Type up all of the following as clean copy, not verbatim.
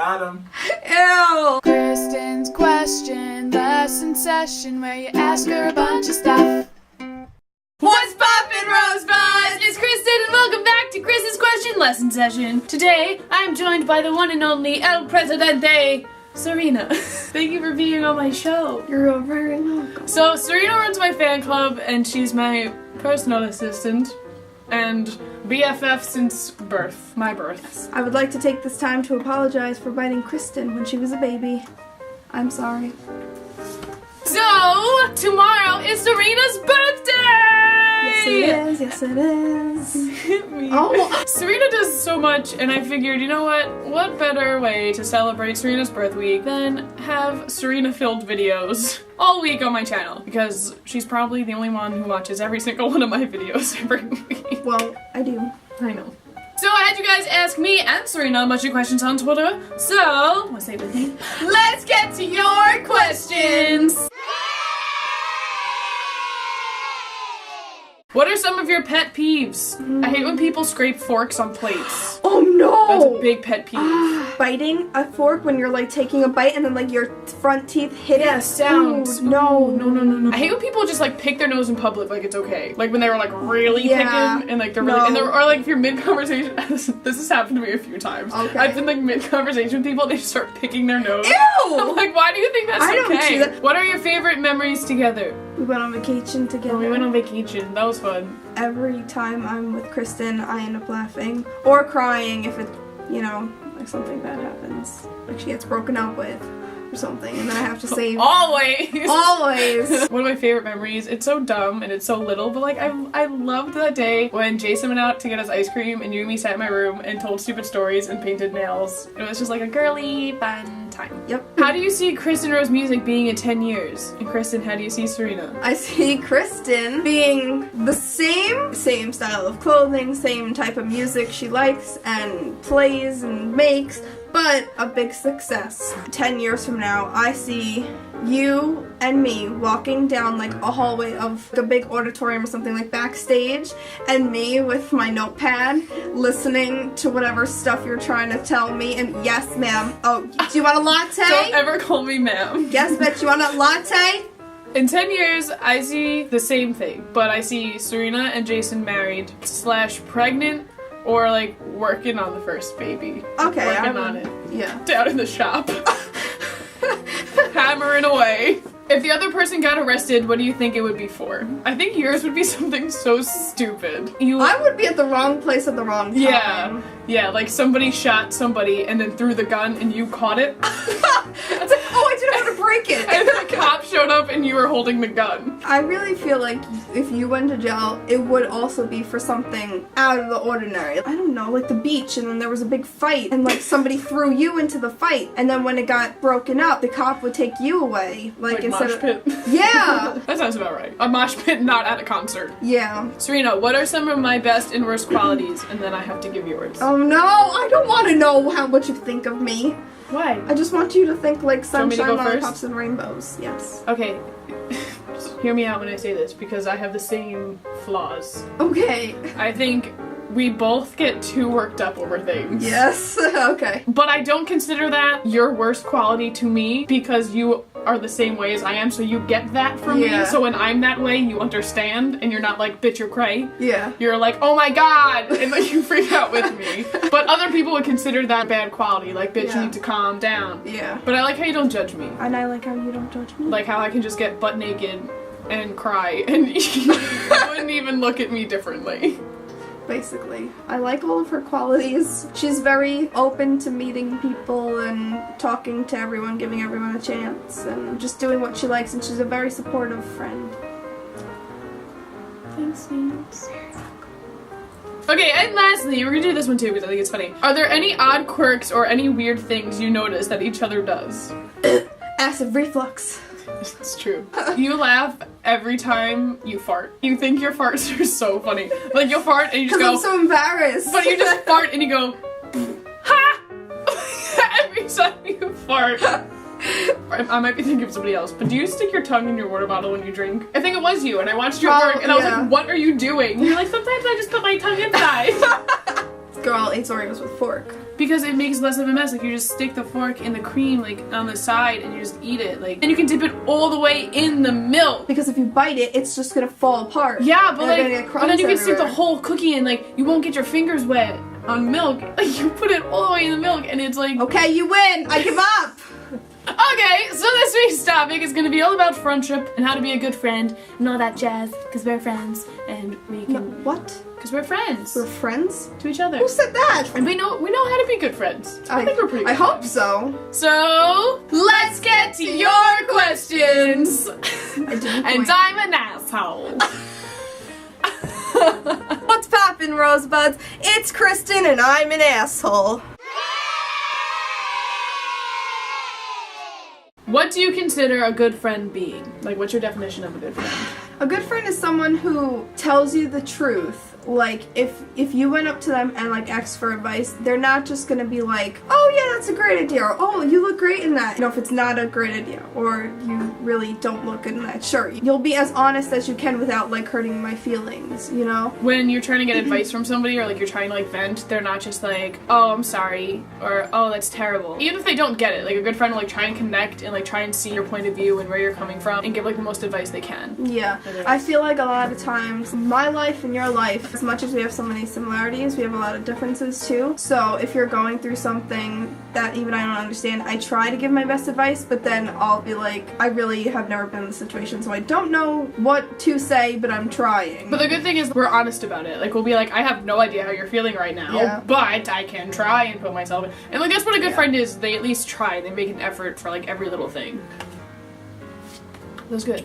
Got him. Ew! Kristin's question lesson session where you ask her a bunch of stuff. What's poppin', Rosebuds? It's Kristin and welcome back to Kristin's question lesson session. Today, I'm joined by the one and only El Presidente, Sarina. Thank you for being on my show. You're very welcome. So, Sarina runs my fan club and she's my personal assistant and BFF since birth, my birth. I would like to take this time to apologize for biting Kristin when she was a baby. I'm sorry. So, tomorrow is Sarina's birthday! Yes it is. Me. Oh. Sarina does so much, and I figured, you know what better way to celebrate Sarina's birth week than have Sarina-filled videos all week on my channel, because she's probably the only one who watches every single one of my videos every week. Well, I do. I know. So I had you guys ask me and Sarina a bunch of questions on Twitter, so, wanna say it with me? Let's get to your questions! What are some of your pet peeves? I hate when people scrape forks on plates. Oh no! That's a big pet peeve. Biting a fork when you're like taking a bite and then like your front teeth hit it. Sounds. Ooh, no. No. I hate when people just like pick their nose in public like it's okay. Like when they were like really picking and like they're really or like if you're mid-conversation. This has happened to me a few times. Okay. I've been like mid-conversation with people, they just start picking their nose. Ew! I'm like, why do you think that's I don't okay? do that. What are your favorite memories together? We went on vacation together. Oh, we went on vacation. That was fun. Every time I'm with Kristin, I end up laughing or crying if it, you know, like something bad happens. Like she gets broken up with or something, and then I have to save. Always! Always! One of my favorite memories, it's so dumb and it's so little, but like I loved that day when Jason went out to get us ice cream and you and me sat in my room and told stupid stories and painted nails. It was just like a girly, fun time. Yep. How do you see Kristin Rose music being in 10 years? And Kristin, how do you see Sarina? I see Kristin being the same style of clothing, same type of music she likes and plays and makes, but a big success. 10 years from now, I see you and me walking down like a hallway of a big auditorium or something like backstage, and me with my notepad listening to whatever stuff you're trying to tell me, and yes ma'am, oh, do you want a latte? Don't ever call me ma'am. Yes bitch, you want a latte? In 10 years, I see the same thing, but I see Sarina and Jason married / pregnant or like working on the first baby. Okay, working on it. Yeah. Down in the shop. Hammering away. If the other person got arrested, what do you think it would be for? I think yours would be something so stupid. I would be at the wrong place at the wrong time. Yeah, like somebody shot somebody and then threw the gun and you caught it. It's like, oh, I didn't want to break it. And the cop showed up and you were holding the gun. I really feel like if you went to jail, it would also be for something out of the ordinary. I don't know, like the beach, and then there was a big fight, and like somebody threw you into the fight, and then when it got broken up, the cop would take you away. Like instead mosh pit. Yeah! That sounds about right. A mosh pit, not at a concert. Yeah. Sarina, what are some of my best and worst qualities? And then I have to give yours. Oh no, I don't want to know what you think of me. Why? I just want you to think like sunshine, go lollipops, first? and rainbows. Yes. Okay. Just hear me out when I say this, because I have the same flaws. Okay. I think we both get too worked up over things. Yes. Okay. But I don't consider that your worst quality to me, because you are the same way as I am, so you get that from me. So when I'm that way, you understand, and you're not like, bitch, you're cray. Yeah. You're like, oh my god, and like you freak out with me. But other people would consider that bad quality, like, bitch, you need to calm down. Yeah. But I like how you don't judge me. And I like how you don't judge me. Like how I can just get butt naked and cry, and you wouldn't even look at me differently. Basically. I like all of her qualities. She's very open to meeting people and talking to everyone, giving everyone a chance, and just doing what she likes, and she's a very supportive friend. Thanks, Nance. Okay, and lastly, we're gonna do this one too because I think it's funny. Are there any odd quirks or any weird things you notice that each other does? Acid reflux. It's true. You laugh every time you fart. You think your farts are so funny. Like you'll fart and you just go. I'm so embarrassed. But you just fart and you go, ha! Every time you fart. I might be thinking of somebody else, but do you stick your tongue in your water bottle when you drink? I think it was you, and I watched you at work, and I was like, what are you doing? And you're like, sometimes I just put my tongue inside. Girl eats Oreos with fork. because it makes less of a mess. Like, you just stick the fork in the cream, like, on the side, and you just eat it. Like, and you can dip it all the way in the milk. Because if you bite it, it's just gonna fall apart. Yeah, but like, and then you can stick the whole cookie in. Like, you won't get your fingers wet on milk. Like, you put it all the way in the milk, and it's like... Okay, you win! I give up! Okay, so this week's topic is gonna be all about friendship and how to be a good friend and all that jazz, because we're friends, and we can... No, what? Because we're friends. We're friends? To each other. Who said that? And we know how to be good friends. I think we're pretty good. I hope so. So, let's get to your questions! And I'm an asshole. What's poppin', Rosebuds? It's Kristin and I'm an asshole. What do you consider a good friend being? Like, what's your definition of a good friend? A good friend is someone who tells you the truth. Like, if you went up to them and, like, asked for advice, they're not just gonna be like, oh, yeah, that's a great idea, or, oh, you look great in that. You know, if it's not a great idea, or you really don't look good in that, sure, you'll be as honest as you can without, like, hurting my feelings, you know? When you're trying to get advice from somebody, or, like, you're trying to, like, vent, they're not just like, oh, I'm sorry, or, oh, that's terrible. Even if they don't get it, like, a good friend will, like, try and connect and, like, try and see your point of view and where you're coming from and give, like, the most advice they can. Yeah. I feel like a lot of times, my life and your life, as much as we have so many similarities, we have a lot of differences too. So if you're going through something that even I don't understand, I try to give my best advice, but then I'll be like, I really have never been in this situation, so I don't know what to say, but I'm trying. But the good thing is we're honest about it. Like, we'll be like, I have no idea how you're feeling right now, but I can try and put myself in. And, like, that's what a good friend is. They at least try. They make an effort for, like, every little thing. That's good.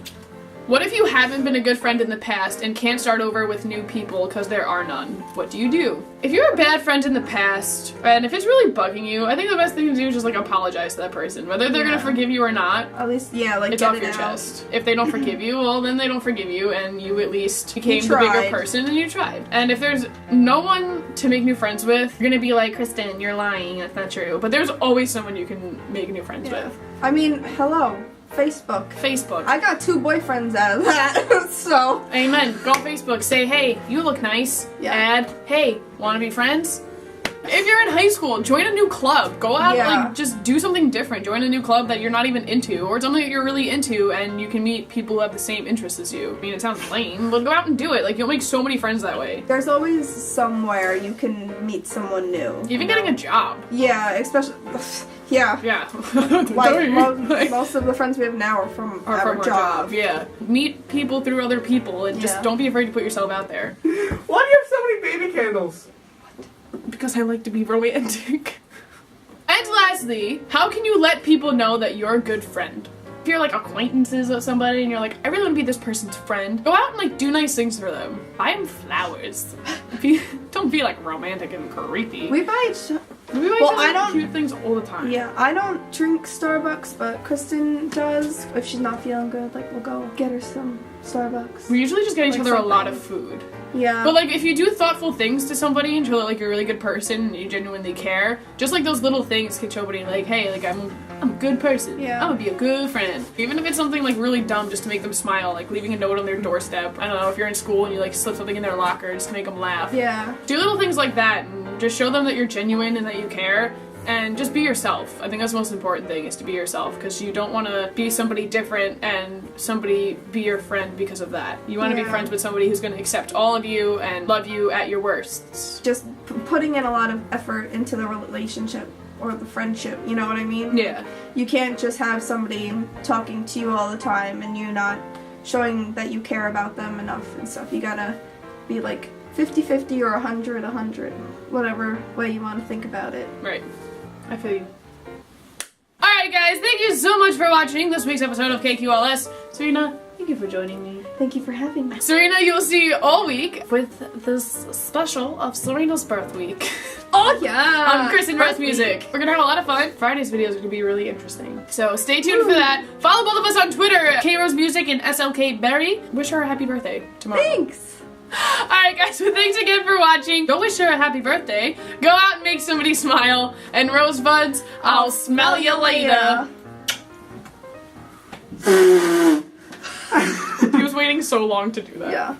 What if you haven't been a good friend in the past and can't start over with new people because there are none? What do you do? If you're a bad friend in the past, and if it's really bugging you, I think the best thing to do is just, like, apologize to that person. Whether they're gonna forgive you or not, at least, yeah, like, it's get off your chest. If they don't forgive you, well, then they don't forgive you, and you at least became the bigger person and you tried. And if there's no one to make new friends with, you're gonna be like, Kristin, you're lying, that's not true. But there's always someone you can make new friends with. I mean, hello. Facebook. I got 2 boyfriends out of that, so. Amen. Go on Facebook. Say, hey, you look nice. Yeah. Add, hey, wanna be friends? If you're in high school, join a new club. Go out, like, just do something different. Join a new club that you're not even into, or something that you're really into, and you can meet people who have the same interests as you. I mean, it sounds lame, but go out and do it. Like, you'll make so many friends that way. There's always somewhere you can meet someone new. Even getting a job. Yeah, especially... Yeah. Yeah. Like, most of the friends we have now are from our job. Yeah. Meet people through other people, and just don't be afraid to put yourself out there. Why do you have so many baby candles? Because I like to be romantic. And lastly, how can you let people know that you're a good friend? If you're, like, acquaintances with somebody and you're like, I really want to be this person's friend, go out and, like, do nice things for them. Buy them flowers. Don't be, like, romantic and creepy. We buy each other cute things all the time. Yeah, I don't drink Starbucks, but Kristin does. If she's not feeling good, like, we'll go get her some Starbucks. We usually just get each other a lot of food. Yeah. But, like, if you do thoughtful things to somebody and show that, like, you're a really good person and you genuinely care, just, like, those little things can show somebody, like, hey, like, I'm a good person. Yeah. I'm gonna be a good friend. Even if it's something, like, really dumb just to make them smile, like leaving a note on their doorstep. I don't know, if you're in school and you, like, slip something in their locker just to make them laugh. Yeah. Do little things like that and just show them that you're genuine and that you care. And just be yourself. I think that's the most important thing, is to be yourself, because you don't want to be somebody different and somebody be your friend because of that. You want to be friends with somebody who's going to accept all of you and love you at your worsts. Just putting in a lot of effort into the relationship or the friendship, you know what I mean? Yeah. You can't just have somebody talking to you all the time and you not showing that you care about them enough and stuff. You gotta be like 50-50 or 100-100, whatever way you want to think about it. Right. I feel you. Alright guys, thank you so much for watching this week's episode of KQLS. Serena, thank you for joining me. Thank you for having me. Serena, you'll see all week with this special of Serena's birth week. Oh yeah! On Kristin Rose Music. We're gonna have a lot of fun. Friday's videos are gonna be really interesting. So stay tuned for that. Follow both of us on Twitter, K-Rose Music and SLK Berry. Wish her a happy birthday tomorrow. Thanks! Alright guys, so thanks again for watching. Go wish her a happy birthday. Go out and make somebody smile. And Rosebuds, I'll smell you later. He was waiting so long to do that. Yeah.